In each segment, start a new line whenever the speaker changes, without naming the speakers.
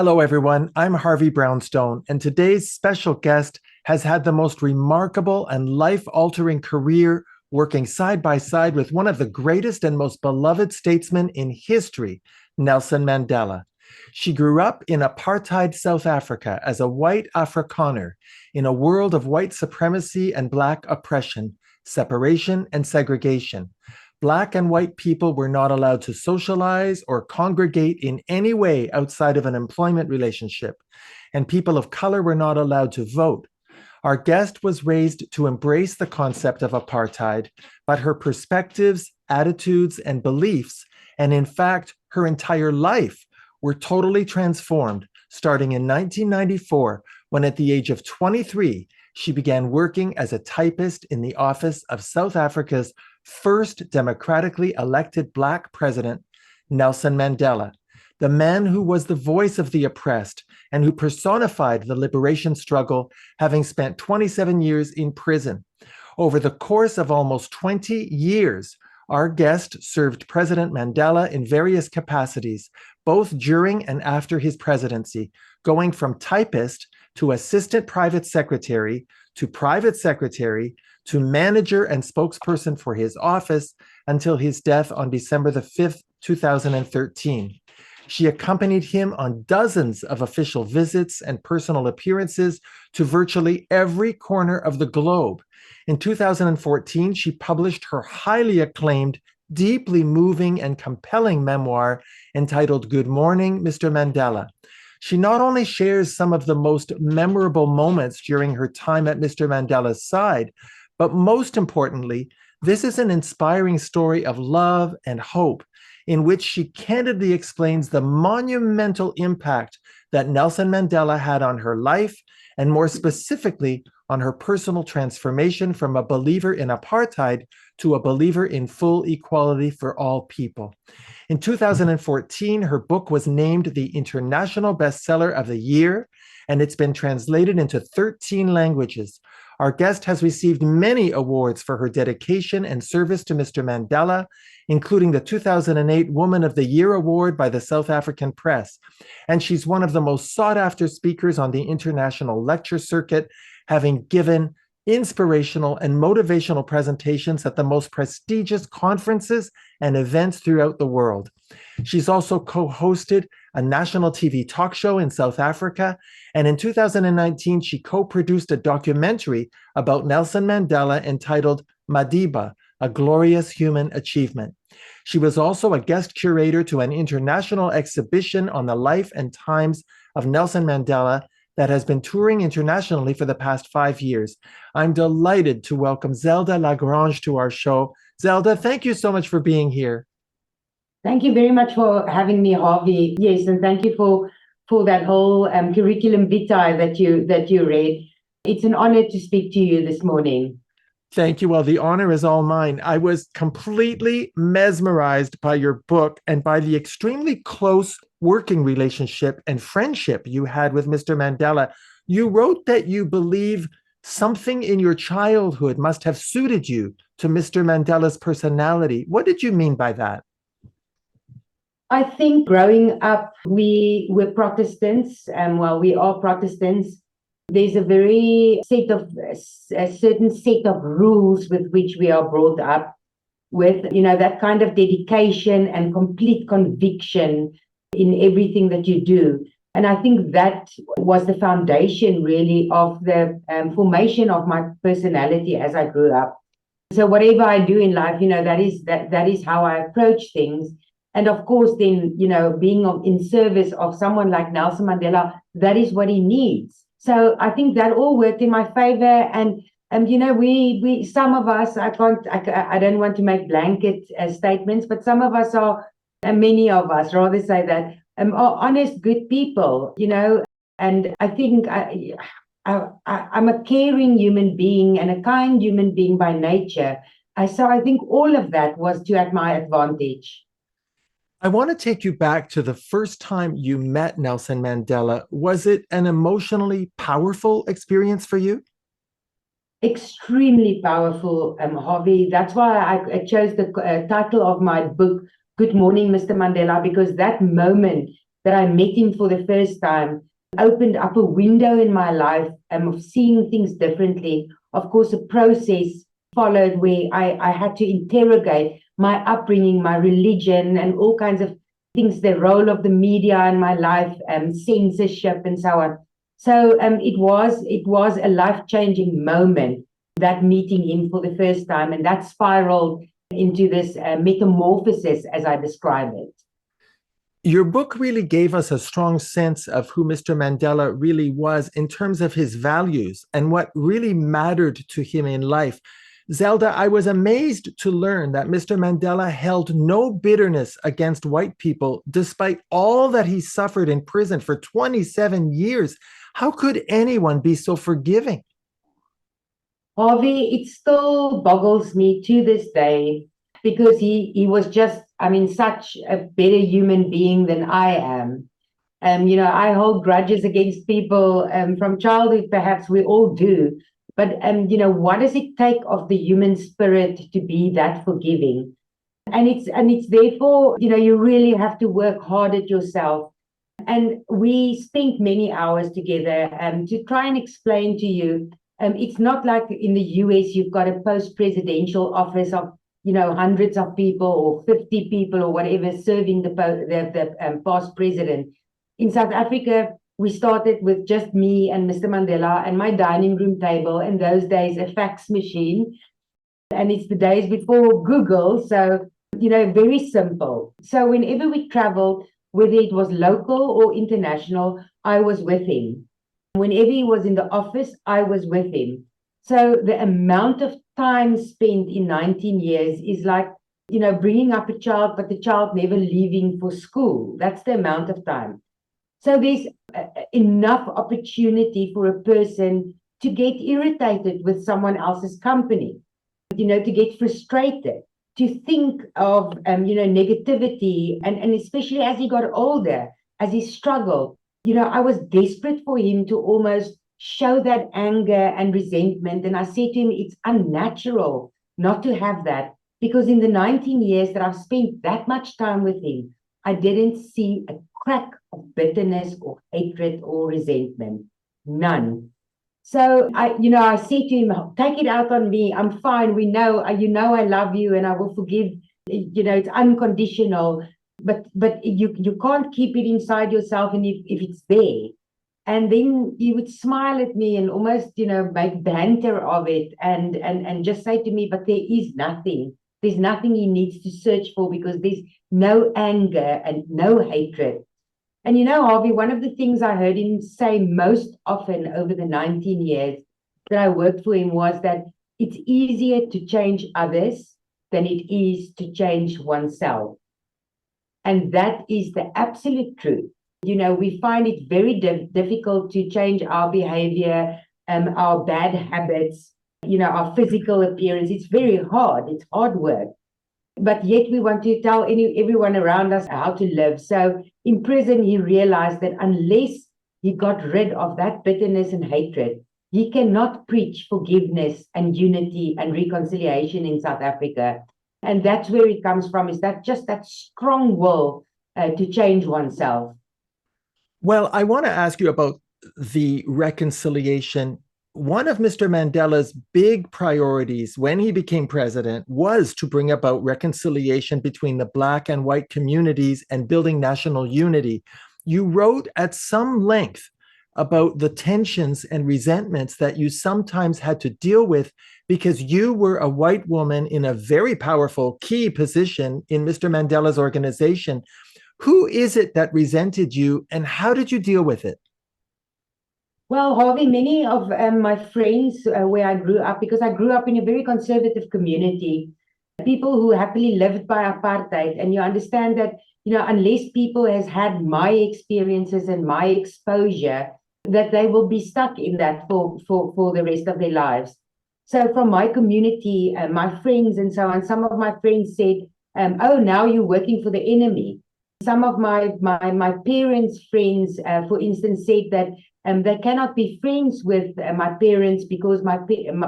Hello, everyone. I'm Harvey Brownstone, and today's special guest has had the most remarkable and life-altering career working side by side with one of the greatest and most beloved statesmen in history, Nelson Mandela. She grew up in apartheid South Africa as a white Afrikanner in a world of white supremacy and Black oppression, separation, and segregation. Black and white people were not allowed to socialize or congregate in any way outside of an employment relationship, and people of color were not allowed to vote. Our guest was raised to embrace the concept of apartheid, but her perspectives, attitudes, and beliefs, and in fact, her entire life, were totally transformed starting in 1994, when at the age of 23, she began working as a typist in the office of South Africa's first democratically elected Black president, Nelson Mandela, the man who was the voice of the oppressed and who personified the liberation struggle, having spent 27 years in prison. Over the course of almost 20 years, our guest served President Mandela in various capacities, both during and after his presidency, going from typist to assistant private secretary to manager and spokesperson for his office until his death on December the 5th, 2013. She accompanied him on dozens of official visits and personal appearances to virtually every corner of the globe. In 2014, she published her highly acclaimed, deeply moving and compelling memoir entitled Good Morning, Mr. Mandela. She not only shares some of the most memorable moments during her time at Mr. Mandela's side, but most importantly, this is an inspiring story of love and hope in which she candidly explains the monumental impact that Nelson Mandela had on her life, and more specifically, on her personal transformation from a believer in apartheid to a believer in full equality for all people. In 2014, her book was named the International Bestseller of the Year, and it's been translated into 13 languages. Our guest has received many awards for her dedication and service to Mr. Mandela, including the 2008 Woman of the Year Award by the South African Press. And she's one of the most sought-after speakers on the international lecture circuit, having given inspirational and motivational presentations at the most prestigious conferences and events throughout the world. She's also co-hosted a national TV talk show in South Africa, and in 2019, she co-produced a documentary about Nelson Mandela entitled Madiba, A Glorious Human Achievement. She was also a guest curator to an international exhibition on the life and times of Nelson Mandela that has been touring internationally for the past 5 years. I'm delighted to welcome Zelda La Grange to our show. Zelda, thank you so much for being here.
Thank you very much for having me, Harvey. Yes, and thank you for that whole curriculum vitae that you read. It's an honor to speak to you this morning.
Thank you. Well, the honor is all mine. I was completely mesmerized by your book and by the extremely close working relationship and friendship you had with Mr. Mandela. You wrote that you believe something in your childhood must have suited you to Mr. Mandela's personality. What did you mean by that?
I think growing up, we were Protestants, and while we are Protestants, there's a certain set of rules with which we are brought up with, that kind of dedication and complete conviction in everything that you do. And I think that was the foundation really of the formation of my personality as I grew up. So whatever I do in life, that is how I approach things. And of course, then, being in service of someone like Nelson Mandela, that is what he needs. So I think that all worked in my favor. And we some of us, I don't want to make blanket statements, but some of us are, and many of us, rather say that, are honest, good people, and I think I'm a caring human being and a kind human being by nature. So I think all of that was at my advantage.
I want to take you back to the first time you met Nelson Mandela. Was it an emotionally powerful experience for you?
Extremely powerful, Harvey. That's why I chose the title of my book, Good Morning, Mr. Mandela, because that moment that I met him for the first time, opened up a window in my life of seeing things differently. Of course, a process followed where I had to interrogate my upbringing, my religion, and all kinds of things, the role of the media in my life, censorship, and so on. So it was a life-changing moment, that meeting him for the first time, and that spiraled into this metamorphosis, as I describe it.
Your book really gave us a strong sense of who Mr. Mandela really was in terms of his values and what really mattered to him in life. Zelda, I was amazed to learn that Mr. Mandela held no bitterness against white people, despite all that he suffered in prison for 27 years. How could anyone be so forgiving?
Harvey, it still boggles me to this day, because he was just, I mean, such a better human being than I am. I hold grudges against people from childhood, perhaps we all do. But, what does it take of the human spirit to be that forgiving? And it's therefore, you really have to work hard at yourself. And we spent many hours together to try and explain to you. It's not like in the US, you've got a post-presidential office of, hundreds of people or 50 people or whatever serving the past president. In South Africa, we started with just me and Mr. Mandela and my dining room table, in those days, a fax machine. And it's the days before Google, so, very simple. So whenever we traveled, whether it was local or international, I was with him. Whenever he was in the office, I was with him. So the amount of time spent in 19 years is like, bringing up a child, but the child never leaving for school. That's the amount of time. So there's enough opportunity for a person to get irritated with someone else's company, to get frustrated, to think of, negativity. And especially as he got older, as he struggled, I was desperate for him to almost show that anger and resentment. And I said to him, it's unnatural not to have that, because in the 19 years that I've spent that much time with him, I didn't see a crack of bitterness or hatred or resentment. None. So I said to him, take it out on me. I'm fine. We know, I love you and I will forgive. It's unconditional. But you can't keep it inside yourself, and if it's there. And then he would smile at me and almost, make banter of it and just say to me, but there is nothing. There's nothing he needs to search for, because there's no anger and no hatred. And Harvey, one of the things I heard him say most often over the 19 years that I worked for him was that it's easier to change others than it is to change oneself. And that is the absolute truth. We find it very difficult to change our behavior, our bad habits, our physical appearance. It's very hard. It's hard work. But yet we want to tell everyone around us how to live. So in prison, he realized that unless he got rid of that bitterness and hatred, he cannot preach forgiveness and unity and reconciliation in South Africa. And that's where it comes from, is that just that strong will to change oneself.
Well, I want to ask you about the reconciliation. One of Mr. Mandela's big priorities when he became president was to bring about reconciliation between the Black and white communities and building national unity. You wrote at some length about the tensions and resentments that you sometimes had to deal with because you were a white woman in a very powerful key position in Mr. Mandela's organization. Who is it that resented you, and how did you deal with it?
Well, Harvey, many of my friends where I grew up, because I grew up in a very conservative community, people who happily lived by apartheid, and you understand that, unless people has had my experiences and my exposure, that they will be stuck in that for the rest of their lives. So from my community, my friends and so on, some of my friends said, oh, now you're working for the enemy. Some of my parents' friends, for instance, said that they cannot be friends with my parents because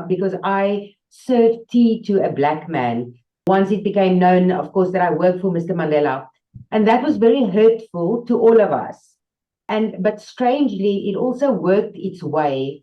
because I served tea to a black man. Once it became known, of course, that I worked for Mr. Mandela. And that was very hurtful to all of us. But strangely, it also worked its way.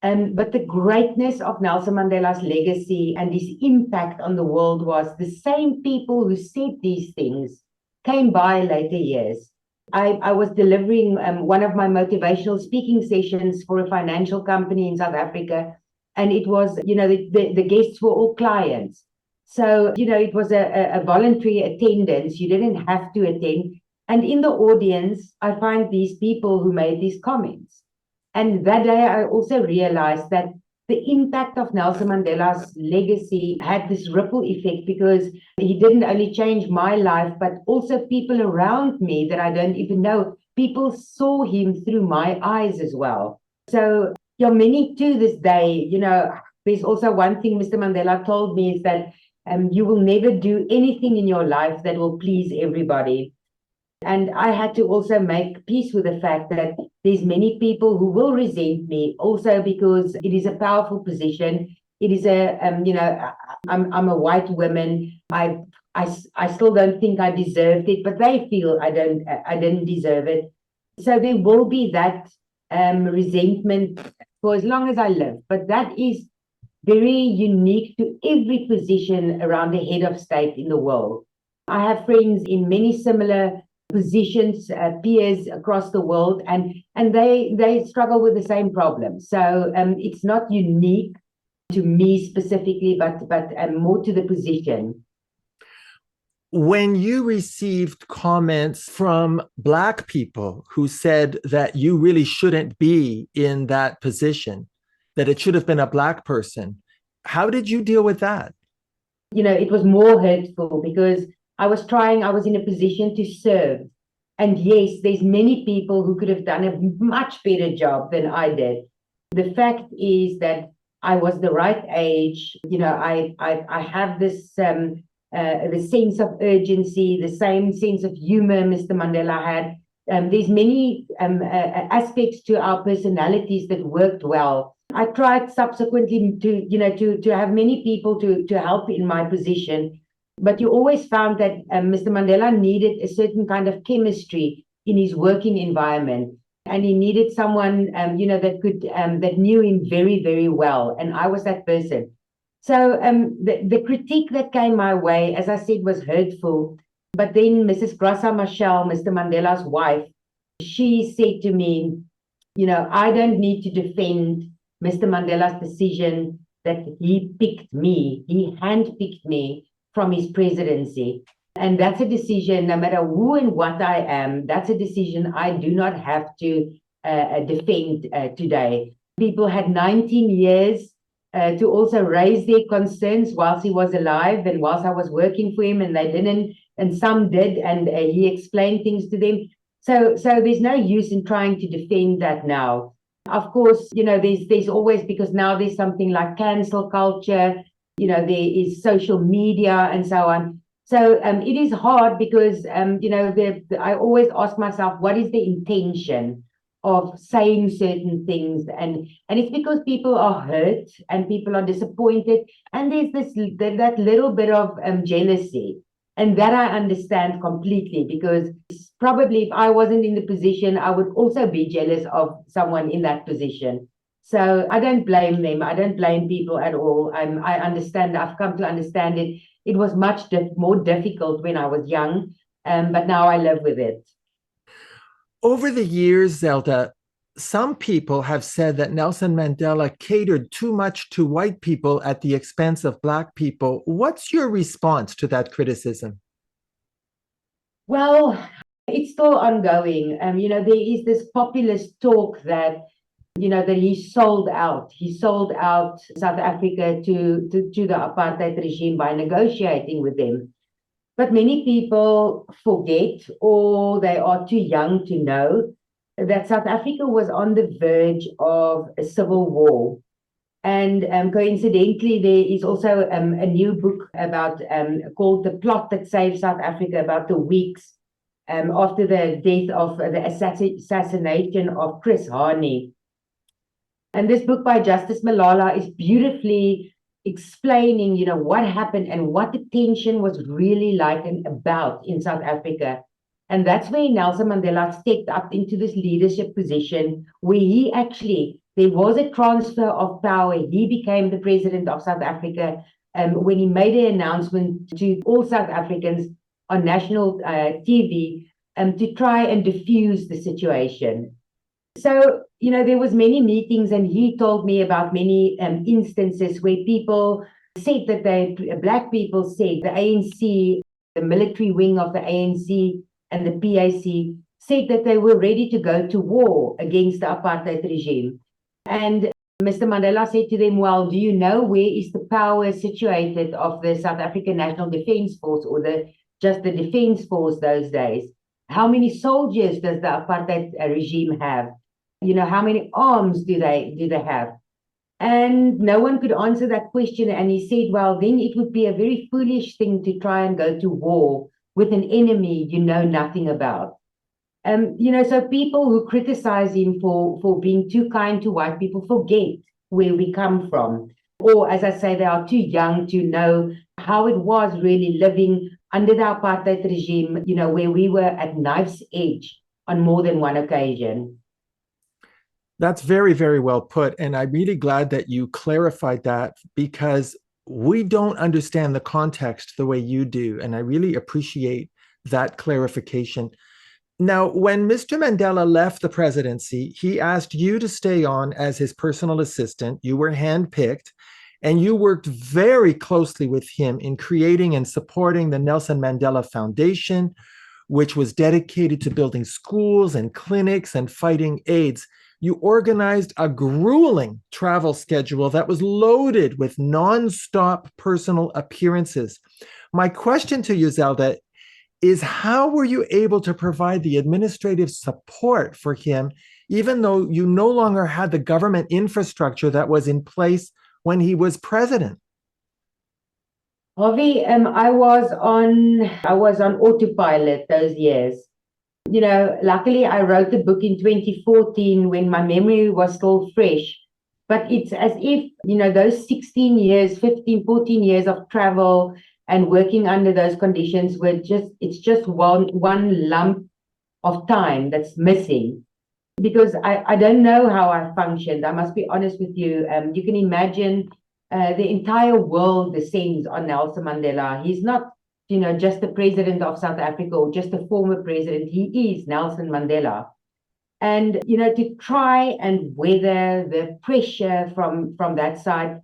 But the greatness of Nelson Mandela's legacy and his impact on the world was the same people who said these things came by later years. I was delivering one of my motivational speaking sessions for a financial company in South Africa, and it was, the guests were all clients. So, it was a voluntary attendance. You didn't have to attend. And in the audience, I find these people who made these comments. And that day, I also realized that the impact of Nelson Mandela's legacy had this ripple effect, because he didn't only change my life, but also people around me that I don't even know. People saw him through my eyes as well. So, many to this day, there's also one thing Mr. Mandela told me is that you will never do anything in your life that will please everybody. And I had to also make peace with the fact that there's many people who will resent me also, because it is a powerful position. It is I'm a white woman. I still don't think I deserved it, but they feel I didn't deserve it. So there will be that resentment for as long as I live. But that is very unique to every position around the head of state in the world. I have friends in many similar positions, peers across the world, and they struggle with the same problem. So it's not unique to me specifically, but more to the position.
When you received comments from Black people who said that you really shouldn't be in that position, that it should have been a Black person, how did you deal with that?
It was more hurtful because I was in a position to serve. And yes, there's many people who could have done a much better job than I did. The fact is that I was the right age. I have this the sense of urgency, the same sense of humor Mr. Mandela had. There's many aspects to our personalities that worked well. I tried subsequently to have many people to help in my position. But you always found that Mr. Mandela needed a certain kind of chemistry in his working environment, and he needed someone, that knew him very, very well, and I was that person. So the critique that came my way, as I said, was hurtful. But then Mrs. Graça Machel, Mr. Mandela's wife, she said to me, I don't need to defend Mr. Mandela's decision that he picked me, he handpicked me from his presidency. And that's a decision, no matter who and what I am, that's a decision I do not have to defend today. People had 19 years to also raise their concerns whilst he was alive and whilst I was working for him, and they didn't, and some did, and he explained things to them. So there's no use in trying to defend that now. Of course, there's always, because now there's something like cancel culture, there is social media and so on. So it is hard because, I always ask myself, what is the intention of saying certain things? And it's because people are hurt and people are disappointed. And there's that little bit of jealousy. And that I understand completely, because probably if I wasn't in the position, I would also be jealous of someone in that position. So I don't blame them. I don't blame people at all. I understand. I've come to understand it. It was much more difficult when I was young, but now I live with it.
Over the years, Zelda, some people have said that Nelson Mandela catered too much to white people at the expense of Black people. What's your response to that criticism?
Well, it's still ongoing. There is this populist talk that that he sold out. He sold out South Africa to the apartheid regime by negotiating with them. But many people forget, or they are too young to know, that South Africa was on the verge of a civil war. And coincidentally, there is also a new book about called The Plot That Saved South Africa, about the weeks after the death of the assassination of Chris Hani. And this book by Justice Malala is beautifully explaining, what happened and what the tension was really like and about in South Africa. And that's where Nelson Mandela stepped up into this leadership position where he actually, there was a transfer of power. He became the president of South Africa when he made an announcement to all South Africans on national TV to try and diffuse the situation. So, there was many meetings, and he told me about many instances where people said that Black people said the ANC, the military wing of the ANC and the PAC said that they were ready to go to war against the apartheid regime. And Mr. Mandela said to them, well, do you know where is the power situated of the South African National Defence Force, or just the Defence Force those days? How many soldiers does the apartheid regime have? How many arms do they have? And no one could answer that question. And he said, well, then it would be a very foolish thing to try and go to war with an enemy you know nothing about. So people who criticize him for being too kind to white people forget where we come from. Or, as I say, they are too young to know how it was really living under the apartheid regime, where we were at knife's edge on more than one occasion.
That's very, very well put. And I'm really glad that you clarified that, because we don't understand the context the way you do. And I really appreciate that clarification. Now, when Mr. Mandela left the presidency, he asked you to stay on as his personal assistant. You were handpicked, and you worked very closely with him in creating and supporting the Nelson Mandela Foundation, which was dedicated to building schools and clinics and fighting AIDS. You organized a grueling travel schedule that was loaded with nonstop personal appearances. My question to you, Zelda, is how were you able to provide the administrative support for him, even though you no longer had the government infrastructure that was in place when he was president?
Harvey, I was on autopilot those years. Luckily I wrote the book in 2014 when my memory was still fresh. But it's as if, those 16 years, 15, 14 years of travel and working under those conditions it's just one lump of time that's missing, because I don't know how I functioned. I must be honest with you. You can imagine the entire world descends on Nelson Mandela. He's not, just the president of South Africa or just a former president. He is Nelson Mandela. And, to try and weather the pressure from that side,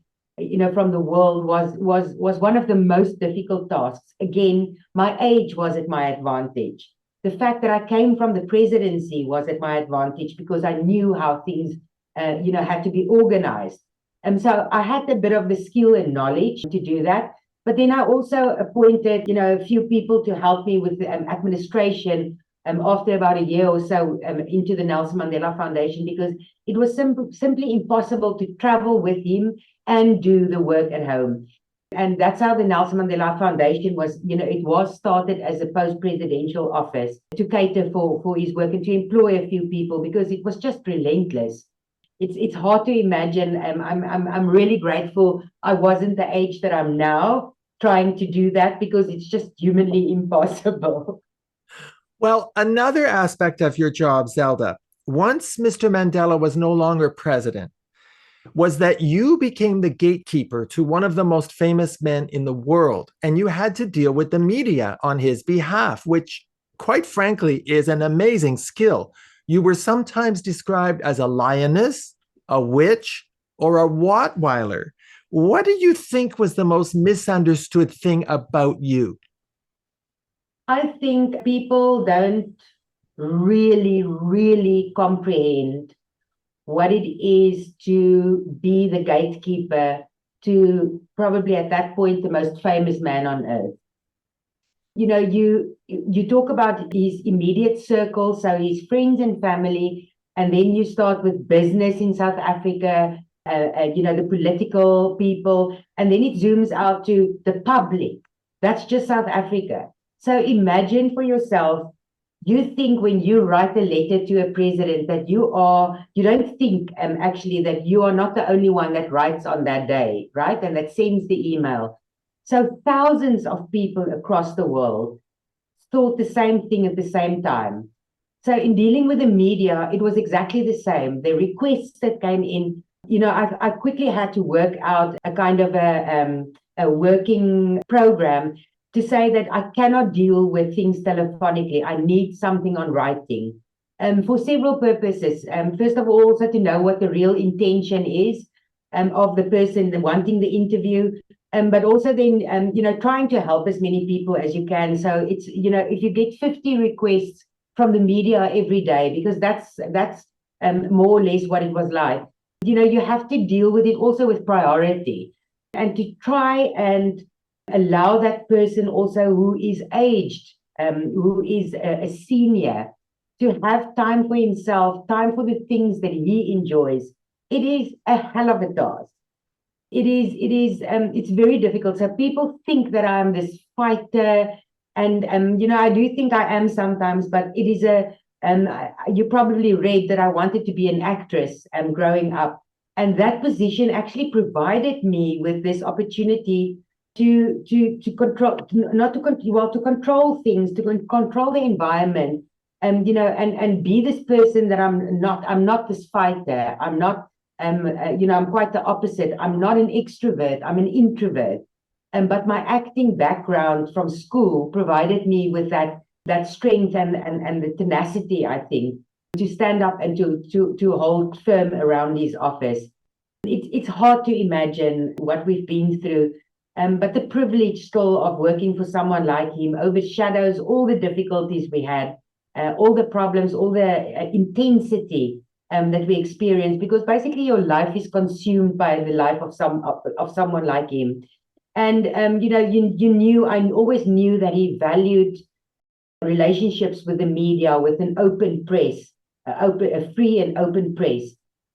from the world was one of the most difficult tasks. Again, my age was at my advantage. The fact that I came from the presidency was at my advantage because I knew how things, had to be organized. And so I had a bit of the skill and knowledge to do that. But then I also appointed, a few people to help me with the administration after about a year or so into the Nelson Mandela Foundation, because it was simply impossible to travel with him and do the work at home. And that's how the Nelson Mandela Foundation was, it was started as a post-presidential office to cater for his work and to employ a few people, because it was just relentless. It's hard to imagine. I'm really grateful I wasn't the age that I'm now trying to do that, because it's just humanly impossible.
Well, another aspect of your job, Zelda, once Mr. Mandela was no longer president, was that you became the gatekeeper to one of the most famous men in the world, and you had to deal with the media on his behalf, which, quite frankly, is an amazing skill. You were sometimes described as a lioness, a witch, or a Rottweiler. What do you think was the most misunderstood thing about you?
I think people don't really comprehend what it is to be the gatekeeper to probably at that point the most famous man on earth. You talk about his immediate circle, so his friends and family, and then you start with business in South Africa, the political people, and then it zooms out to the public. That's just South Africa. So imagine for yourself, you think when you write a letter to a president that you don't think actually that you are not the only one that writes on that day, right? And that sends the email. So thousands of people across the world thought the same thing at the same time. So in dealing with the media, it was exactly the same. The requests that came in, I quickly had to work out a kind of a working program to say that I cannot deal with things telephonically. I need something on writing. For several purposes. First of all, also to know what the real intention is of the person wanting the interview, but also then, trying to help as many people as you can. So it's, if you get 50 requests from the media every day, because that's more or less what it was like, you have to deal with it also with priority and to try and allow that person also who is aged, who is a senior, to have time for himself, time for the things that he enjoys. It is a hell of a task. It's very difficult. So people think that I'm this fighter, and I do think I am sometimes, but it is you probably read that I wanted to be an actress growing up. And that position actually provided me with this opportunity to control, to control things, to control the environment, and be this person that I'm not. I'm not this fighter. I'm not. I'm quite the opposite. I'm not an extrovert. I'm an introvert. But my acting background from school provided me with that strength and the tenacity, I think, to stand up and to hold firm around his office. It's hard to imagine what we've been through. But the privilege still of working for someone like him overshadows all the difficulties we had, all the problems, all the intensity that we experience, because basically your life is consumed by the life of someone like him. And I always knew that he valued relationships with the media, with an open press, a free and open press.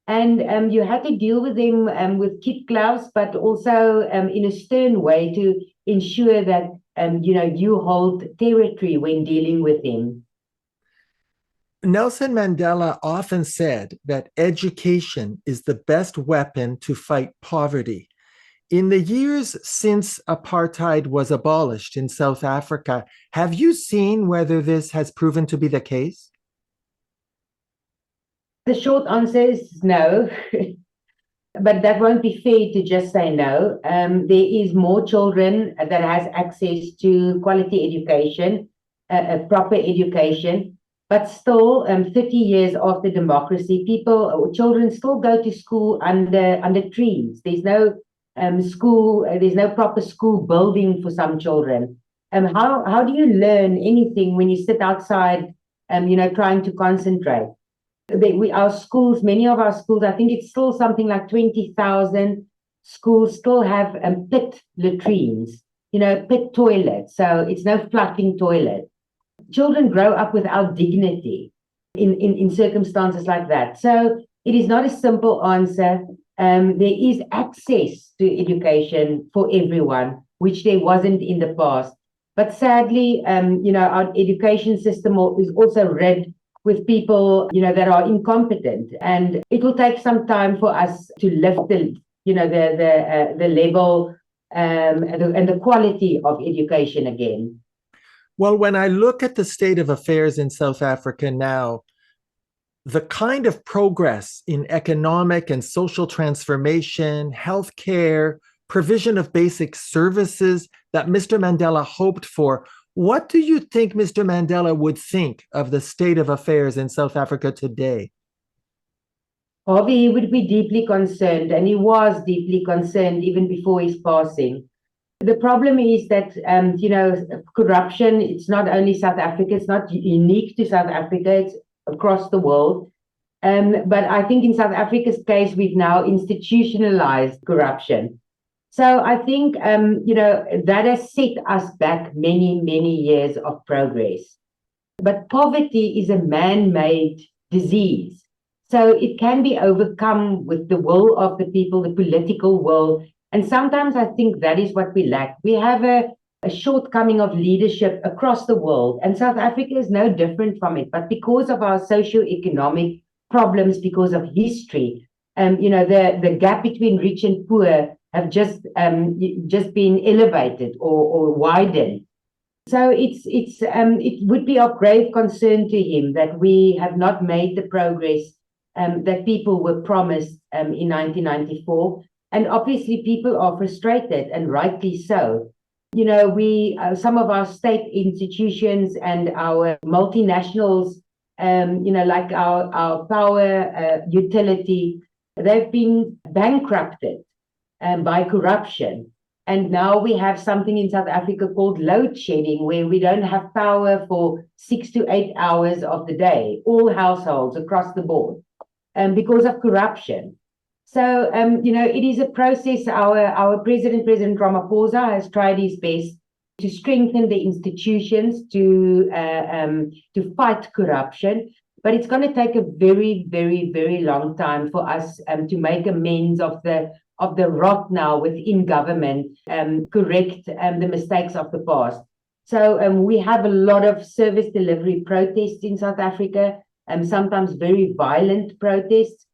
And you had to deal with them with kid gloves, but also in a stern way to ensure that you hold territory when dealing with him.
Nelson Mandela often said that education is the best weapon to fight poverty. In the years since apartheid was abolished in South Africa, have you seen whether this has proven to be the case?
The short answer is no, but that won't be fair to just say no. There is more children that has access to quality education, a proper education. But still, 30 years after democracy, children still go to school under trees. There's no school. There's no proper school building for some children. How do you learn anything when you sit outside, trying to concentrate? Our schools, many of our schools, I think it's still something like 20,000 schools still have pit latrines, pit toilets. So it's no flushing toilet. Children grow up without dignity in circumstances like that. So it is not a simple answer. There is access to education for everyone, which there wasn't in the past. But sadly, our education system is also riddled with people, that are incompetent, and it will take some time for us to lift the level and the quality of education again.
Well, when I look at the state of affairs in South Africa now, the kind of progress in economic and social transformation, healthcare, provision of basic services that Mr. Mandela hoped for, what do you think Mr. Mandela would think of the state of affairs in South Africa today?
Harvey would be deeply concerned, and he was deeply concerned even before his passing. The problem is that, corruption, it's not only South Africa, it's not unique to South Africa, it's across the world. But I think in South Africa's case, we've now institutionalized corruption. So I think, that has set us back many, many years of progress. But poverty is a man-made disease. So it can be overcome with the will of the people, the political will. And sometimes I think that is what we lack. We have a shortcoming of leadership across the world, and South Africa is no different from it. But because of our socio-economic problems, because of history, the gap between rich and poor have just been elevated or widened. So it would be of grave concern to him that we have not made the progress that people were promised in 1994. And obviously, people are frustrated, and rightly so. You know, we some of our state institutions and our multinationals, like our power utility, they've been bankrupted by corruption. And now we have something in South Africa called load shedding, where we don't have power for 6 to 8 hours of the day, all households across the board, because of corruption. So, it is a process. Our President Ramaphosa, has tried his best to strengthen the institutions to fight corruption. But it's going to take a very, very, very long time for us to make amends of the rot now within government, correct the mistakes of the past. So we have a lot of service delivery protests in South Africa, sometimes very violent protests.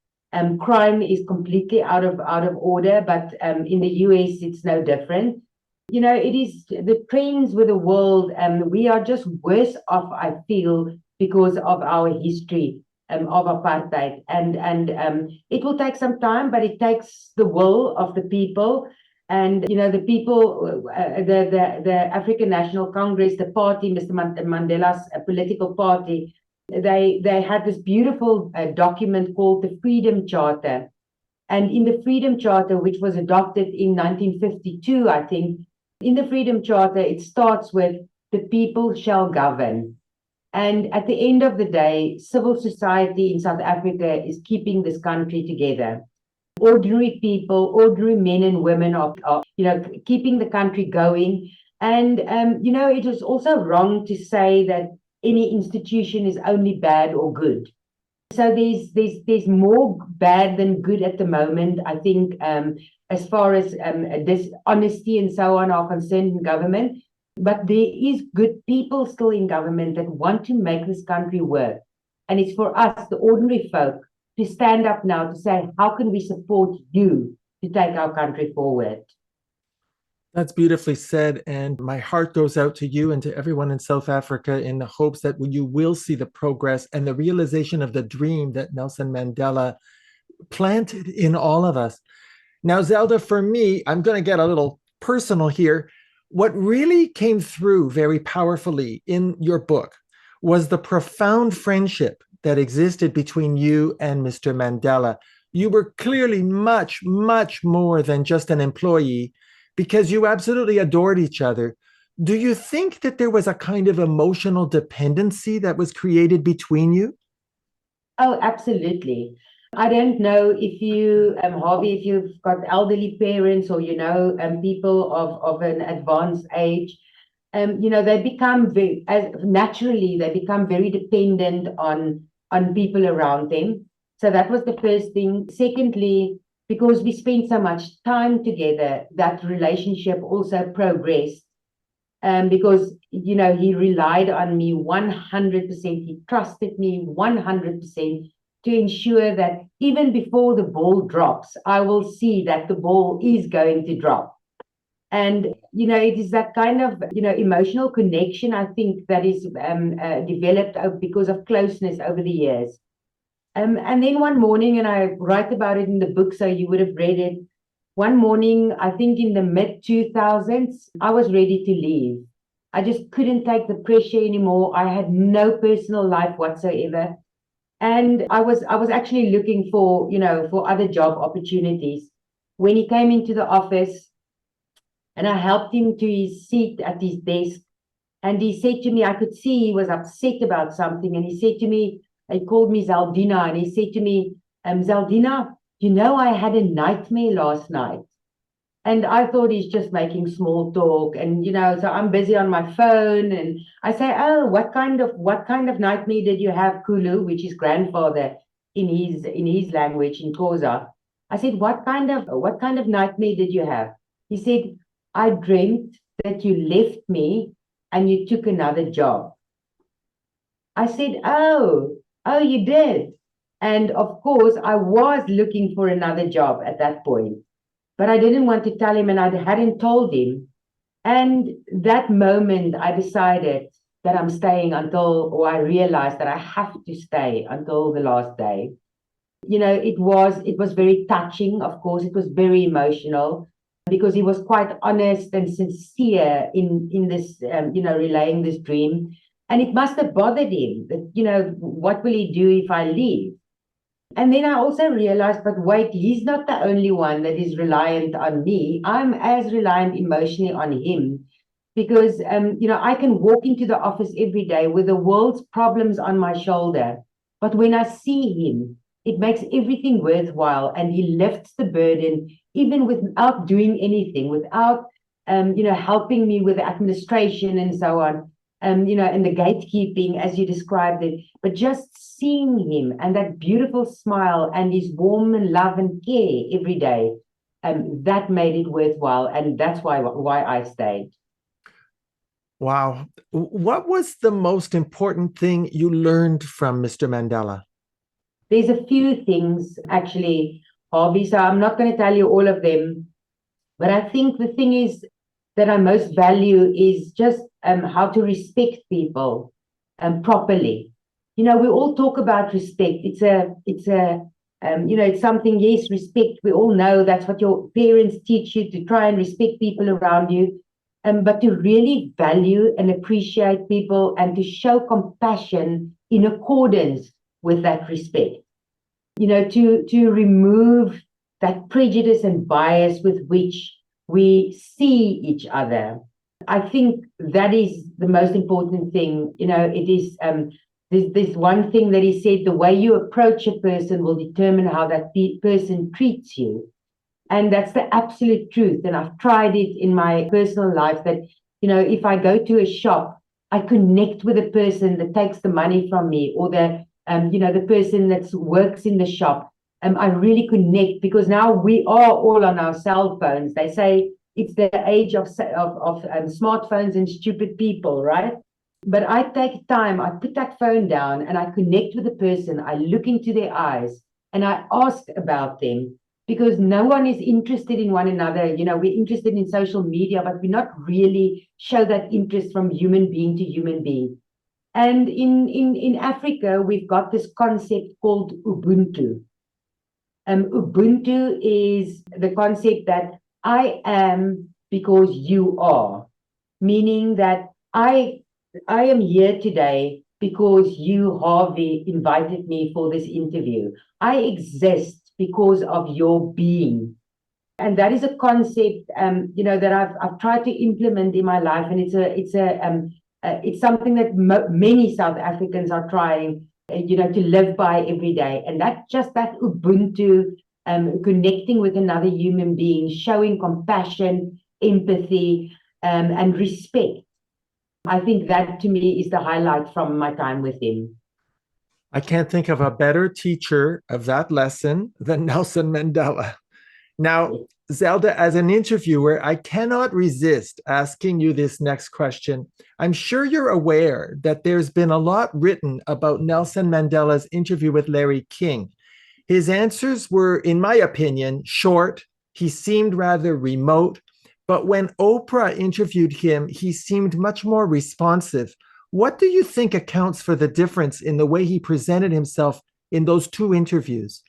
Crime is completely out of order, but in the US it's no different. You know, it is the trends with the world, we are just worse off, I feel, because of our history of apartheid. And it will take some time, but it takes the will of the people. And, the people, the African National Congress, the party, Mr. Mandela's political party, they had this beautiful document called the Freedom Charter. And in the Freedom Charter, which was adopted in 1952, I think, in the Freedom Charter, it starts with the people shall govern. And at the end of the day, civil society in South Africa is keeping this country together. Ordinary people, ordinary men and women are keeping the country going. And, it is also wrong to say that any institution is only bad or good. So there's more bad than good at the moment, I think, as far as dishonesty and so on are concerned in government. But there is good people still in government that want to make this country work. And it's for us, the ordinary folk, to stand up now to say, how can we support you to take our country forward?
That's beautifully said. And my heart goes out to you and to everyone in South Africa in the hopes that you will see the progress and the realization of the dream that Nelson Mandela planted in all of us. Now, Zelda, for me, I'm going to get a little personal here. What really came through very powerfully in your book was the profound friendship that existed between you and Mr. Mandela. You were clearly much, much more than just an employee, because you absolutely adored each other. Do you think that there was a kind of emotional dependency that was created between you?
Oh, absolutely. I don't know if you, Harvey, if you've got elderly parents or, people of an advanced age, they become they become very dependent on people around them. So that was the first thing. Secondly, because we spent so much time together, that relationship also progressed. Because, he relied on me 100%. He trusted me 100% to ensure that even before the ball drops, I will see that the ball is going to drop. And, it is that kind of, emotional connection, I think, that is developed because of closeness over the years. And then one morning, and I write about it in the book, so you would have read it. One morning, I think in the mid-2000s, I was ready to leave. I just couldn't take the pressure anymore. I had no personal life whatsoever. And I was actually looking for other job opportunities. When he came into the office and I helped him to his seat at his desk, and he said to me, I could see he was upset about something. And he said to me, he called me Zaldina, and he said to me, Zaldina, I had a nightmare last night. And I thought he's just making small talk. And, so I'm busy on my phone. And I say, oh, what kind of nightmare did you have, Kulu, which is grandfather in his language, in Xhosa? I said, what kind of nightmare did you have? He said, I dreamt that you left me and you took another job. I said, oh, you did. And of course, I was looking for another job at that point, but I didn't want to tell him, and I hadn't told him. And that moment, I decided that I'm staying until, or I realized that I have to stay until the last day. It was very touching. Of course, it was very emotional because he was quite honest and sincere in this, relaying this dream. And it must have bothered him that, what will he do if I leave? And then I also realized, but wait, he's not the only one that is reliant on me. I'm as reliant emotionally on him because, I can walk into the office every day with the world's problems on my shoulder. But when I see him, it makes everything worthwhile, and he lifts the burden even without doing anything, without, helping me with the administration and so on, and the gatekeeping, as you described it. But just seeing him and that beautiful smile and his warm love and care every day, that made it worthwhile, and that's why I stayed.
Wow. What was the most important thing you learned from Mr. Mandela?
There's a few things actually, Harvey, so I'm not going to tell you all of them, but I think the thing is that I most value is just how to respect people properly. We all talk about respect. It's something, yes, respect. We all know that's what your parents teach you, to try and respect people around you. But to really value and appreciate people and to show compassion in accordance with that respect. To remove that prejudice and bias with which we see each other. I think that is the most important thing. It is there's one thing that he said: the way you approach a person will determine how that person treats you. And that's the absolute truth. And I've tried it in my personal life that, if I go to a shop, I connect with the person that takes the money from me, or the person that works in the shop. I really connect, because now we are all on our cell phones. They say it's the age of smartphones and stupid people, right? But I take time, I put that phone down and I connect with the person. I look into their eyes and I ask about them, because no one is interested in one another. We're interested in social media, but we not really show that interest from human being to human being. And in Africa, we've got this concept called Ubuntu. Ubuntu is the concept that I am because you are, meaning that I am here today because you, Harvey, invited me for this interview. I exist because of your being. And that is a concept, that I've tried to implement in my life, and it's something that many South Africans are trying, to live by every day. And that Ubuntu, connecting with another human being, showing compassion, empathy, and respect. I think that to me is the highlight from my time with him.
I can't think of a better teacher of that lesson than Nelson Mandela. Now, Zelda, as an interviewer, I cannot resist asking you this next question. I'm sure you're aware that there's been a lot written about Nelson Mandela's interview with Larry King. His answers were, in my opinion, short. He seemed rather remote. But when Oprah interviewed him, he seemed much more responsive. What do you think accounts for the difference in the way he presented himself in those two interviews?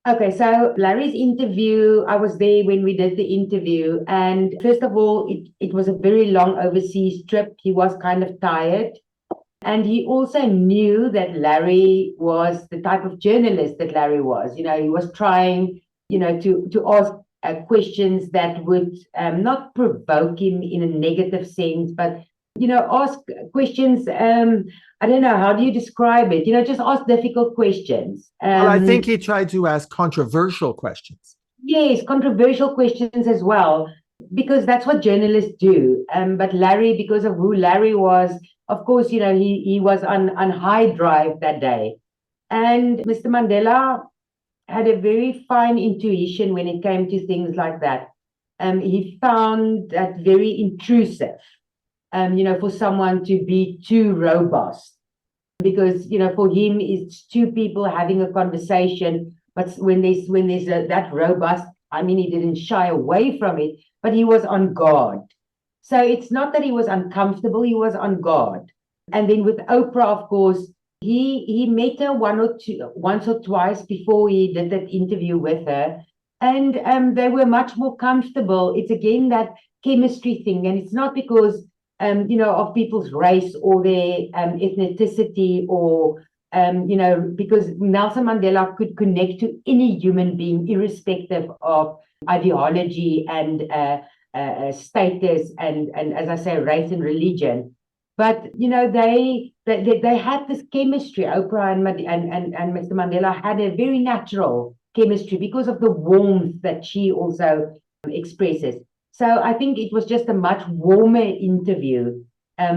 Okay, so Larry's interview, I was there when we did the interview. And first of all, it was a very long overseas trip. He was kind of tired. And he also knew that Larry was the type of journalist that Larry was. He was trying, to ask questions that would not provoke him in a negative sense, but ask questions. I don't know, how do you describe it? Just ask difficult questions.
Well, I think he tried to ask controversial questions.
Yes, controversial questions as well, because that's what journalists do. But Larry, because of who Larry was, of course, he was on high drive that day. And Mr. Mandela had a very fine intuition when it came to things like that. He found that very intrusive, for someone to be too robust. Because, for him, it's two people having a conversation. But when there's that robust, I mean, he didn't shy away from it, but he was on guard. So it's not that he was uncomfortable, he was on guard. And then with Oprah, of course, he met her once or twice before he did that interview with her. And they were much more comfortable. It's again that chemistry thing. And it's not because of people's race or their ethnicity or because Nelson Mandela could connect to any human being, irrespective of ideology and status and as I say, race and religion. But they had this chemistry. Oprah and Mr. Mandela had a very natural chemistry because of the warmth that she also expresses. So I think it was just a much warmer interview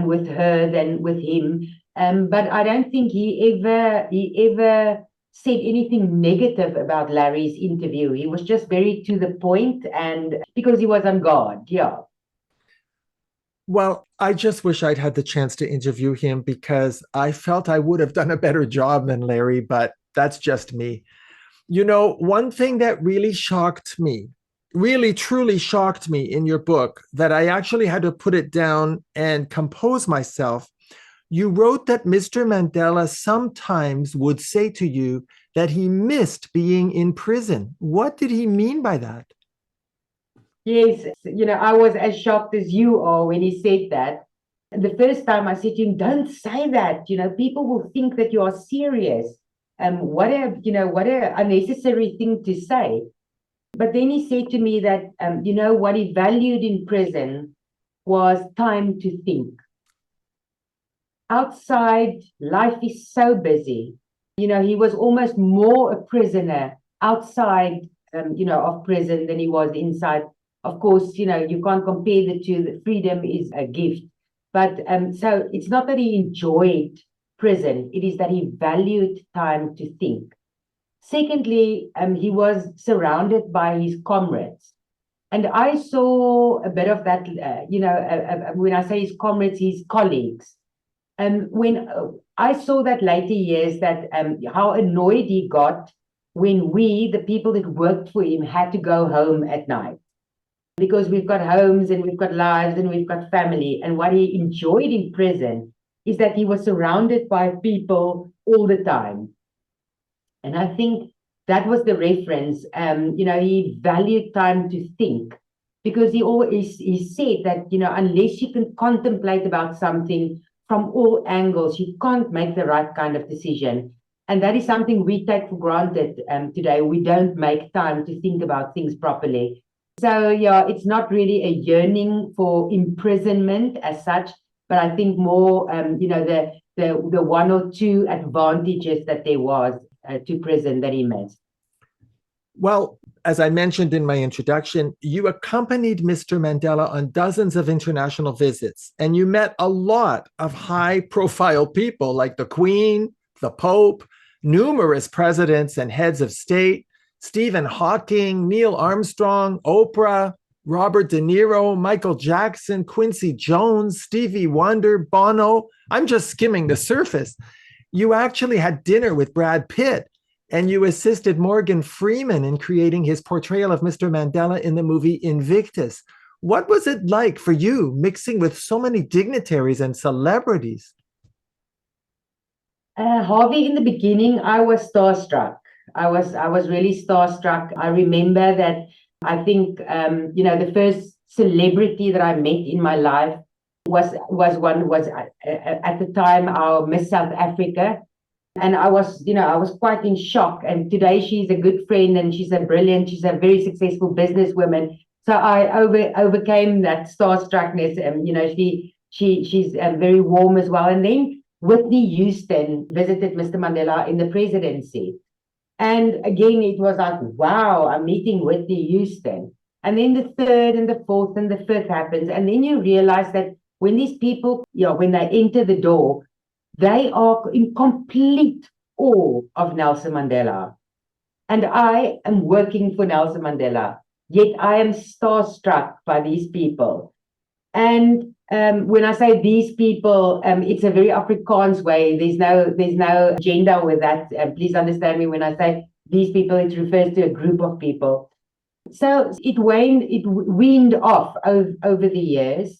with her than with him. But I don't think he ever said anything negative about Larry's interview. He was just very to the point, and because he was on guard. Yeah.
Well, I just wish I'd had the chance to interview him because I felt I would have done a better job than Larry, but that's just me. One thing that really shocked me, really truly shocked me in your book, that I actually had to put it down and compose myself. You wrote that Mr. Mandela sometimes would say to you that he missed being in prison. What did he mean by that?
Yes, I was as shocked as you are when he said that. The first time I said to him, don't say that. People will think that you are serious. What a unnecessary thing to say. But then he said to me that, what he valued in prison was time to think. Outside, life is so busy. He was almost more a prisoner outside, of prison than he was inside. Of course, you can't compare the two. The freedom is a gift. But so it's not that he enjoyed prison. It is that he valued time to think. Secondly, he was surrounded by his comrades. And I saw a bit of that, when I say his comrades, his colleagues. And when I saw that later years, that how annoyed he got when we, the people that worked for him, had to go home at night. Because we've got homes and we've got lives and we've got family. And what he enjoyed in prison is that he was surrounded by people all the time. And I think that was the reference. He valued time to think, because he said that, unless you can contemplate about something from all angles, you can't make the right kind of decision. And that is something we take for granted today. We don't make time to think about things properly. So, yeah, it's not really a yearning for imprisonment as such, but I think more, the one or two advantages that there was to prison that he missed.
Well, as I mentioned in my introduction, you accompanied Mr. Mandela on dozens of international visits, and you met a lot of high-profile people like the Queen, the Pope, numerous presidents and heads of state, Stephen Hawking, Neil Armstrong, Oprah, Robert De Niro, Michael Jackson, Quincy Jones, Stevie Wonder, Bono. I'm just skimming the surface. You actually had dinner with Brad Pitt, and you assisted Morgan Freeman in creating his portrayal of Mr. Mandela in the movie Invictus. What was it like for you mixing with so many dignitaries and celebrities?
Harvey, in the beginning, I was starstruck. I was really starstruck. I remember that I think, the first celebrity that I met in my life was at the time our Miss South Africa. And I was quite in shock. And today she's a good friend and she's a very successful businesswoman. So I overcame that starstruckness. And, she's very warm as well. And then Whitney Houston visited Mr. Mandela in the presidency. And again, it was like, wow, I'm meeting Whitney Houston. And then the third and the fourth and the fifth happens. And then you realize that when these people, when they enter the door, they are in complete awe of Nelson Mandela. And I am working for Nelson Mandela, yet I am starstruck by these people. And when I say these people, it's a very Afrikaans way. There's no gender with that. Please understand me when I say these people, it refers to a group of people. So it weaned off over the years.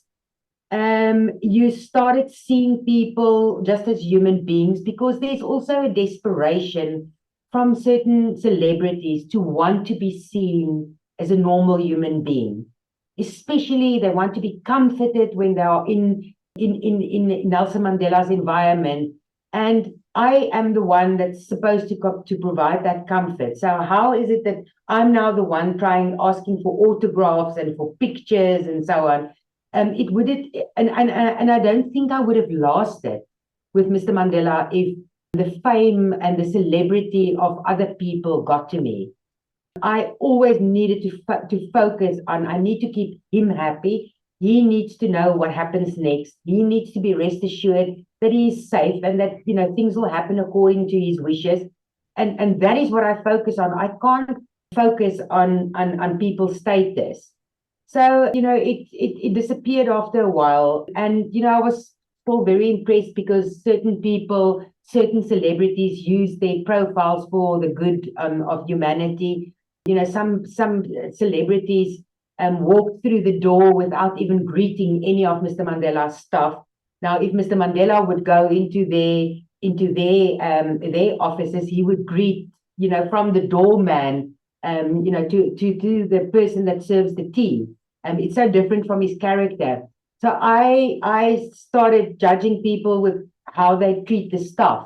you started seeing people just as human beings, because there's also a desperation from certain celebrities to want to be seen as a normal human being. Especially they want to be comforted when they are in Nelson Mandela's environment. And I am the one that's supposed to provide that comfort. So how is it that I'm now the one asking for autographs and for pictures and so on? It would it and I don't think I would have lasted with Mr. Mandela if the fame and the celebrity of other people got to me. I always needed to focus on, I need to keep him happy. He needs to know what happens next. He needs to be rest assured that he is safe and that, you know, things will happen according to his wishes. And that is what I focus on. I can't focus on people's status. So, you know, it disappeared after a while. And, you know, I was still very impressed because certain people, certain celebrities use their profiles for the good of humanity. You know, some celebrities walked through the door without even greeting any of Mr. Mandela's staff. Now, if Mr. Mandela would go into their offices, he would greet, you know, from the doorman, you know, to the person that serves the tea. It's so different from his character. So I started judging people with how they treat the staff.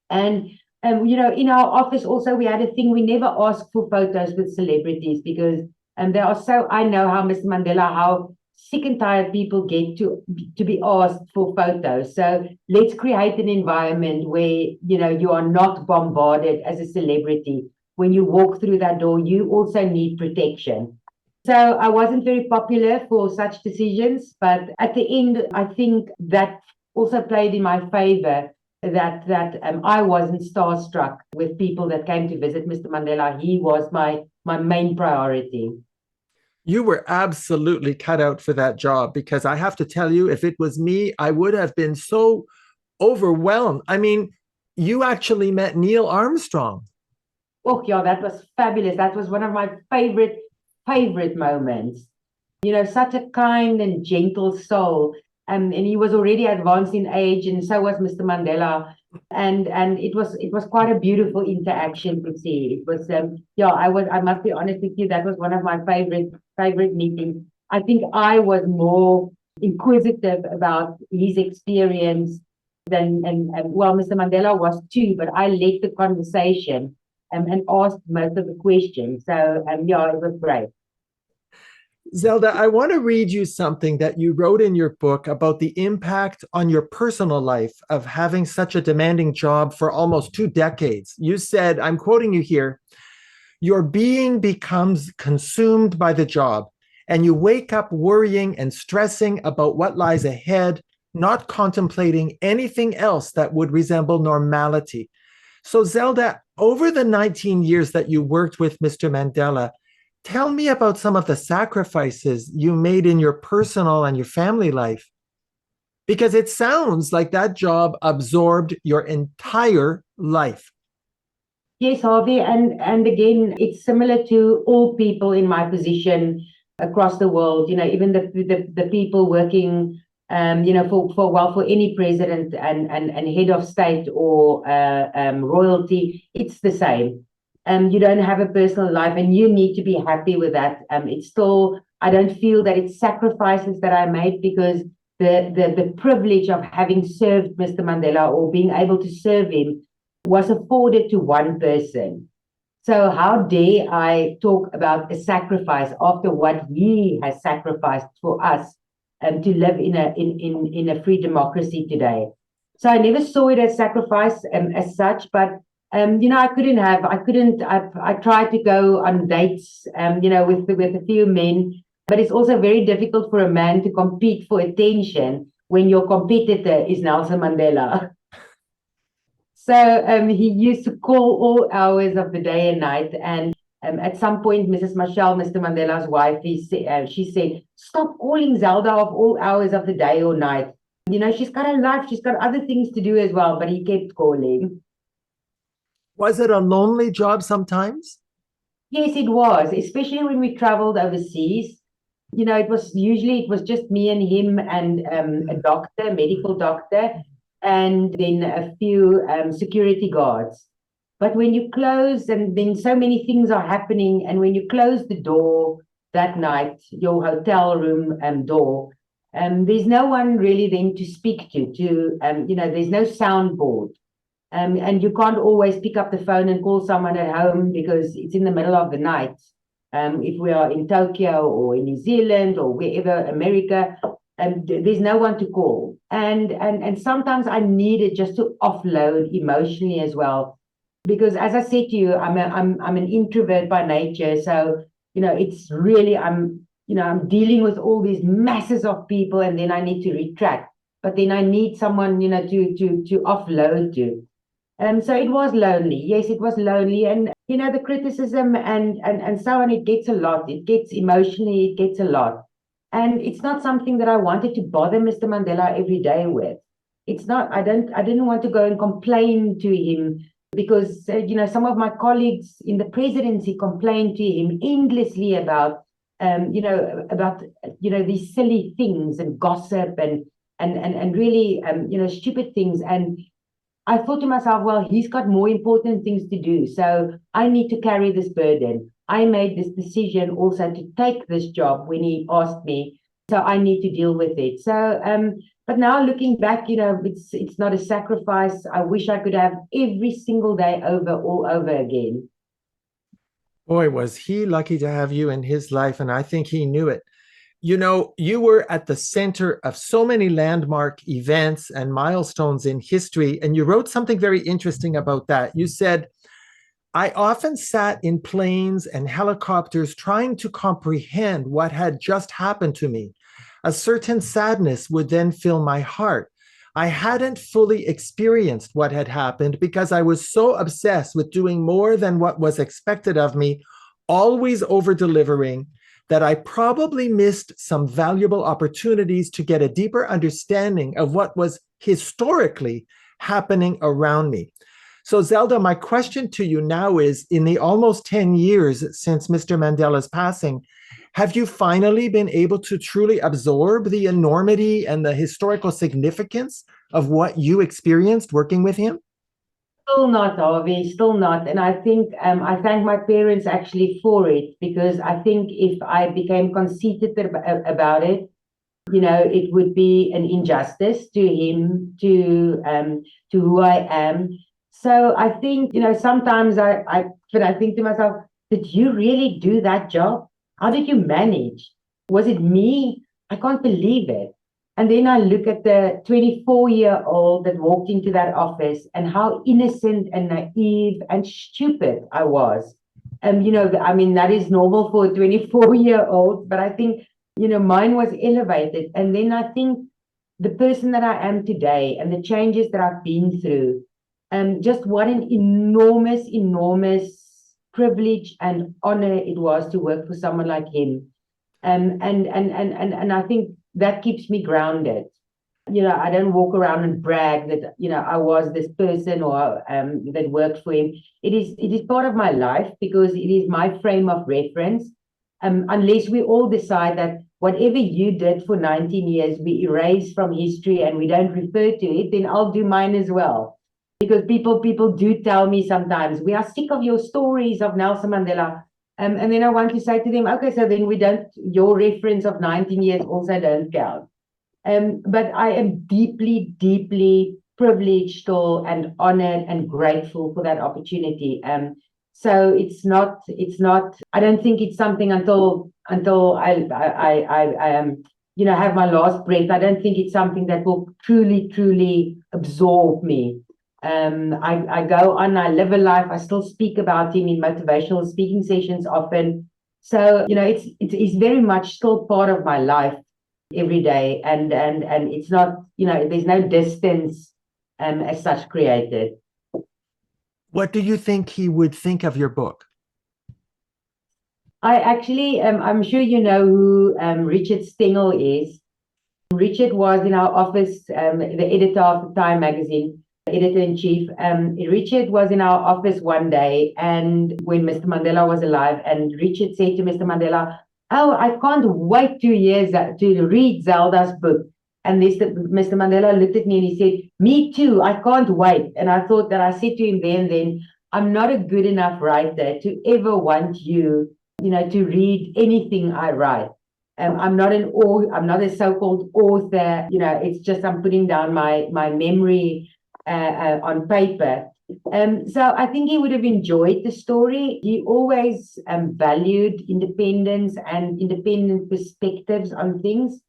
And you know, in our office also we had a thing, we never asked for photos with celebrities because they are so, I know how Mr. Mandela, how sick and tired people get to be asked for photos. So let's create an environment where, you know, you are not bombarded as a celebrity. When you walk through that door, you also need protection. So I wasn't very popular for such decisions, but at the end, I think that also played in my favor, that I wasn't starstruck with people that came to visit Mr. Mandela. He was my main priority.
You were absolutely cut out for that job, because I have to tell you, if it was me, I would have been so overwhelmed. I mean, you actually met Neil Armstrong.
Oh, yeah, that was fabulous. That was one of my favorite moments. You know, such a kind and gentle soul. And he was already advanced in age, and so was Mr. Mandela. And it was quite a beautiful interaction to see. It was yeah, I must be honest with you, that was one of my favorite meetings. I think I was more inquisitive about his experience than and well, Mr. Mandela was too, but I led the conversation and asked most of the questions. So yeah, it was great.
Zelda, I want to read you something that you wrote in your book about the impact on your personal life of having such a demanding job for almost 2 decades. You said, I'm quoting you here, your being becomes consumed by the job, and you wake up worrying and stressing about what lies ahead, not contemplating anything else that would resemble normality. So, Zelda, over the 19 years that you worked with Mr. Mandela, tell me about some of the sacrifices you made in your personal and your family life, because it sounds like that job absorbed your entire life.
Yes, Harvey, and again, it's similar to all people in my position across the world. You know, even the people working, you know, for any president and head of state or royalty, it's the same. You don't have a personal life, and you need to be happy with that. It's still, I don't feel that it's sacrifices that I made, because the privilege of having served Mr. Mandela or being able to serve him was afforded to one person. So how dare I talk about a sacrifice after what he has sacrificed for us to live in a free democracy today? So I never saw it as sacrifice as such, but you know, I tried to go on dates, you know, with a few men, but it's also very difficult for a man to compete for attention when your competitor is Nelson Mandela. So he used to call all hours of the day and night. And at some point, Mrs. Machel, Mr. Mandela's wife, she said, "Stop calling Zelda of all hours of the day or night. You know, she's got a life, she's got other things to do as well." But he kept calling.
Was it a lonely job sometimes?
Yes, it was, especially when we traveled overseas. it was just me and him and a doctor, medical doctor, and then a few security guards. But when you close, and then so many things are happening, and when you close the door that night, your hotel room door, there's no one really then to speak there's no soundboard. And you can't always pick up the phone and call someone at home because it's in the middle of the night. If we are in Tokyo or in New Zealand or wherever, America, there's no one to call. And sometimes I needed just to offload emotionally as well. Because as I said to you, I'm an introvert by nature. So, it's really, I'm dealing with all these masses of people, and then I need to retract. But then I need someone, to offload to. So it was lonely. Yes, it was lonely. And, the criticism and so on, it gets a lot. It gets emotionally, it gets a lot. And it's not something that I wanted to bother Mr. Mandela every day with. It's not, I didn't want to go and complain to him because, some of my colleagues in the presidency complained to him endlessly about, these silly things and gossip and really, stupid things. And I thought to myself, well, he's got more important things to do. So I need to carry this burden. I made this decision also to take this job when he asked me. So I need to deal with it. So, but now looking back, it's not a sacrifice. I wish I could have every single day all over again.
Boy, was he lucky to have you in his life, and I think he knew it. You were at the center of so many landmark events and milestones in history, and you wrote something very interesting about that. You said, I often sat in planes and helicopters trying to comprehend what had just happened to me. A certain sadness would then fill my heart. I hadn't fully experienced what had happened because I was so obsessed with doing more than what was expected of me, always over delivering, that I probably missed some valuable opportunities to get a deeper understanding of what was historically happening around me. So, Zelda, my question to you now is, in the almost 10 years since Mr. Mandela's passing, have you finally been able to truly absorb the enormity and the historical significance of what you experienced working with him?
Still not, Harvey, still not. And I think I thank my parents actually for it, because I think if I became conceited about it, it would be an injustice to him, to who I am. So I think, sometimes but I think to myself, did you really do that job? How did you manage? Was it me? I can't believe it. And then I look at the 24-year-old that walked into that office and how innocent and naive and stupid I was. That is normal for a 24-year-old, but I think, mine was elevated. And then I think the person that I am today and the changes that I've been through, just what an enormous, enormous privilege and honor it was to work for someone like him. And I think that keeps me grounded. I don't walk around and brag that, I was this person or that worked for him. It is part of my life because it is my frame of reference. Unless we all decide that whatever you did for 19 years, we erase from history and we don't refer to it, then I'll do mine as well. Because people do tell me sometimes, we are sick of your stories of Nelson Mandela. And then I want to say to them, okay, so then your reference of 19 years also don't count. But I am deeply, deeply privileged still and honored and grateful for that opportunity. So it's not, I don't think it's something until I have my last breath. I don't think it's something that will truly, truly absorb me. I go on, I live a life, I still speak about him in motivational speaking sessions often. So, it's very much still part of my life every day. And it's not, there's no distance as such created.
What do you think he would think of your book?
I actually, I'm sure you know who Richard Stingel is. Richard was in our office, the editor of the Time magazine. Editor-in-chief. Richard was in our office one day, and when Mr. Mandela was alive, and Richard said to Mr. Mandela, Oh, I can't wait 2 years to read Zelda's book. And Mr. Mandela looked at me and he said, me too, I can't wait. And I thought that I said to him then, I'm not a good enough writer to ever want you, to read anything I write. I'm not a so-called author. It's just I'm putting down my memory on paper. So I think he would have enjoyed the story. He always valued independence and independent perspectives on things.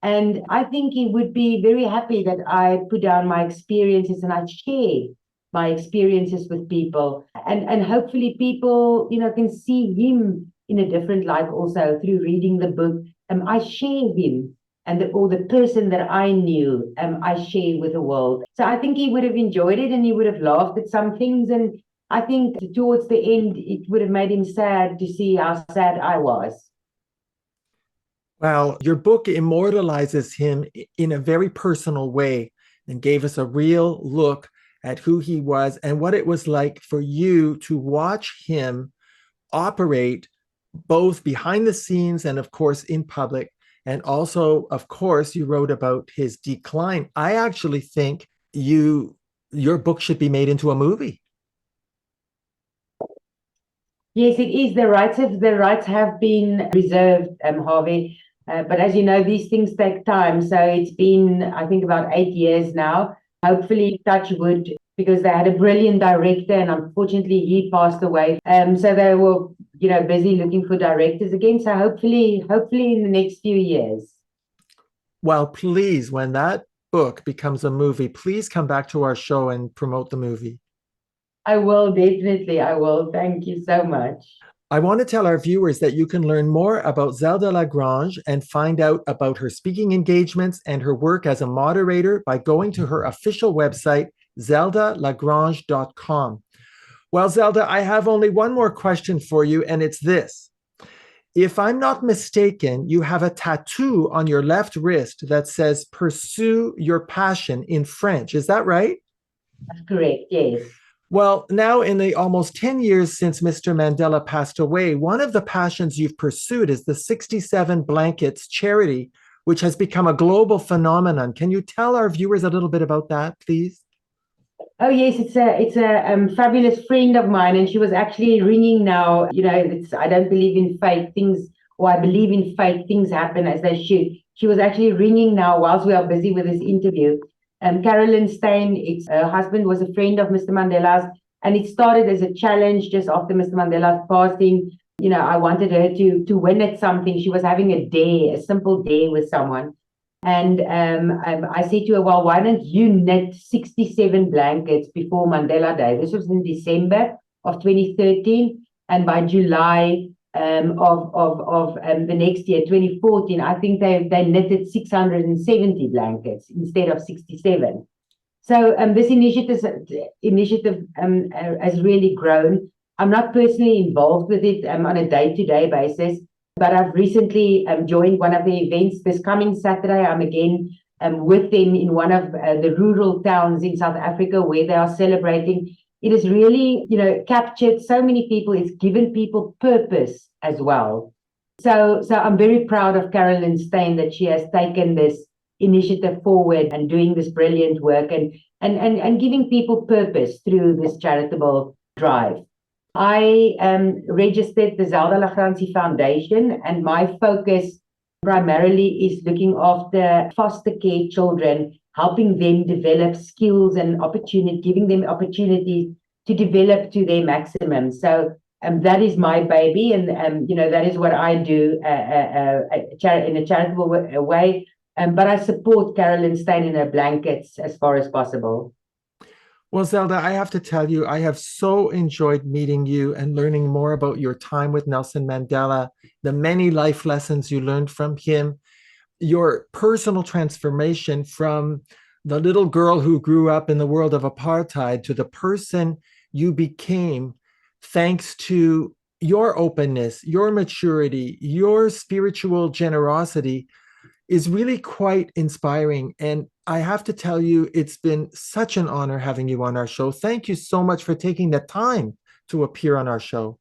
And I think he would be very happy that I put down my experiences and I share my experiences with people. And hopefully people, can see him in a different light also through reading the book. I share him or the person that I knew, I share with the world. So I think he would have enjoyed it and he would have laughed at some things. And I think towards the end, it would have made him sad to see how sad I was.
Well, your book immortalizes him in a very personal way and gave us a real look at who he was and what it was like for you to watch him operate both behind the scenes and, of course, in public. And also, of course, you wrote about his decline. I actually think your book should be made into a movie.
Yes, it is. The rights have been reserved, Harvey. But as you know, these things take time. So it's been, I think, about 8 years now. Hopefully, touch wood, because they had a brilliant director, and unfortunately, he passed away. So they were, busy looking for directors again. So hopefully, in the next few years.
Well, please, when that book becomes a movie, please come back to our show and promote the movie.
I will, definitely. I will. Thank you so much.
I want to tell our viewers that you can learn more about Zelda La Grange and find out about her speaking engagements and her work as a moderator by going to her official website, zeldalagrange.com. Well, Zelda, I have only one more question for you, and it's this. If I'm not mistaken, you have a tattoo on your left wrist that says "Pursue your passion" in French. Is that right?
That's correct. Yes.
Well, now in the almost 10 years since Mr. Mandela passed away, one of the passions you've pursued is the 67 Blankets charity, which has become a global phenomenon. Can you tell our viewers a little bit about that, please?
Oh yes, it's a fabulous friend of mine, and she was actually ringing now. I don't believe in fate things, or I believe in fate things happen as they should. She was actually ringing now whilst we are busy with this interview. Carolyn Stein, her husband was a friend of Mr. Mandela's, and it started as a challenge just after Mr. Mandela's passing. I wanted her to win at something. She was having a simple day with someone. And I said to her, well, why don't you knit 67 blankets before Mandela Day? This was in December of 2013. And by July of the next year, 2014, I think they knitted 670 blankets instead of 67. So this initiative has really grown. I'm not personally involved with it on a day-to-day basis, but I've recently joined one of the events. This coming Saturday, I'm again with them in one of the rural towns in South Africa where they are celebrating. It has really, captured so many people. It's given people purpose as well. So I'm very proud of Carolyn Stein that she has taken this initiative forward and doing this brilliant work and giving people purpose through this charitable drive. I registered the Zelda La Grange Foundation, and my focus primarily is looking after foster care children, helping them develop skills and opportunity, giving them opportunities to develop to their maximum. So that is my baby, and that is what I do in a charitable way. But I support Carolyn Stein in her blankets as far as possible.
Well, Zelda, I have to tell you, I have so enjoyed meeting you and learning more about your time with Nelson Mandela, the many life lessons you learned from him, your personal transformation from the little girl who grew up in the world of apartheid to the person you became thanks to your openness, your maturity, your spiritual generosity is really quite inspiring. And I have to tell you, it's been such an honor having you on our show. Thank you so much for taking the time to appear on our show.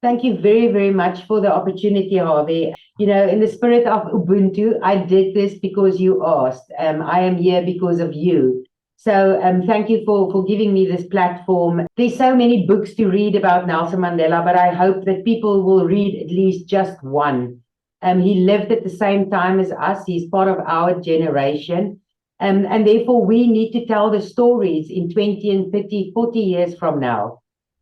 Thank you very, very much for the opportunity, Harvey. In the spirit of Ubuntu, I did this because you asked. I am here because of you. So thank you for giving me this platform. There's so many books to read about Nelson Mandela, but I hope that people will read at least just one. He lived at the same time as us. He's part of our generation. And therefore, we need to tell the stories in 20 and 30, 40 years from now.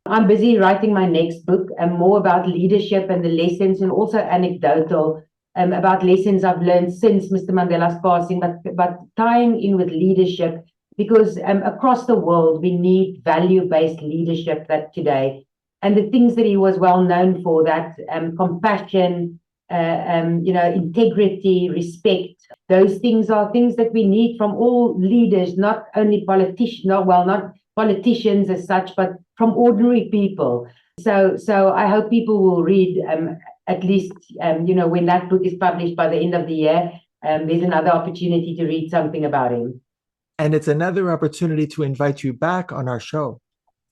I'm busy writing my next book, more about leadership and the lessons, and also anecdotal about lessons I've learned since Mr. Mandela's passing, but tying in with leadership, because across the world, we need value-based leadership that today. And the things that he was well known for, that compassion, integrity, respect, those things are things that we need from all leaders, not only politicians, not politicians as such, but from ordinary people. So I hope people will read at least, when that book is published by the end of the year, there's another opportunity to read something about him.
And it's another opportunity to invite you back on our show.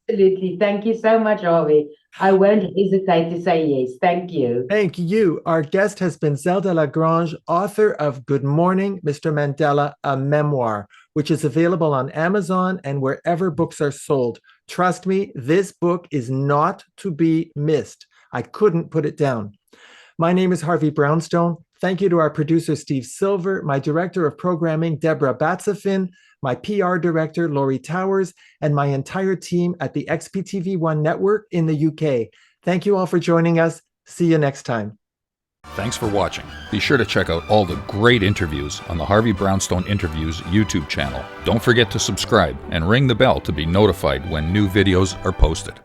Absolutely. Thank you so much, Harvey. I won't hesitate to say yes. Thank you.
Thank you. Our guest has been Zelda La Grange, author of Good Morning, Mr. Mandela, a memoir, which is available on Amazon and wherever books are sold. Trust me, this book is not to be missed. I couldn't put it down. My name is Harvey Brownstone. Thank you to our producer, Steve Silver, my director of programming, Deborah Batsafin, my PR director, Laurie Towers, and my entire team at the XPTV1 network in the UK. Thank you all for joining us. See you next time.
Thanks for watching. Be sure to check out all the great interviews on the Harvey Brownstone Interviews YouTube channel. Don't forget to subscribe and ring the bell to be notified when new videos are posted.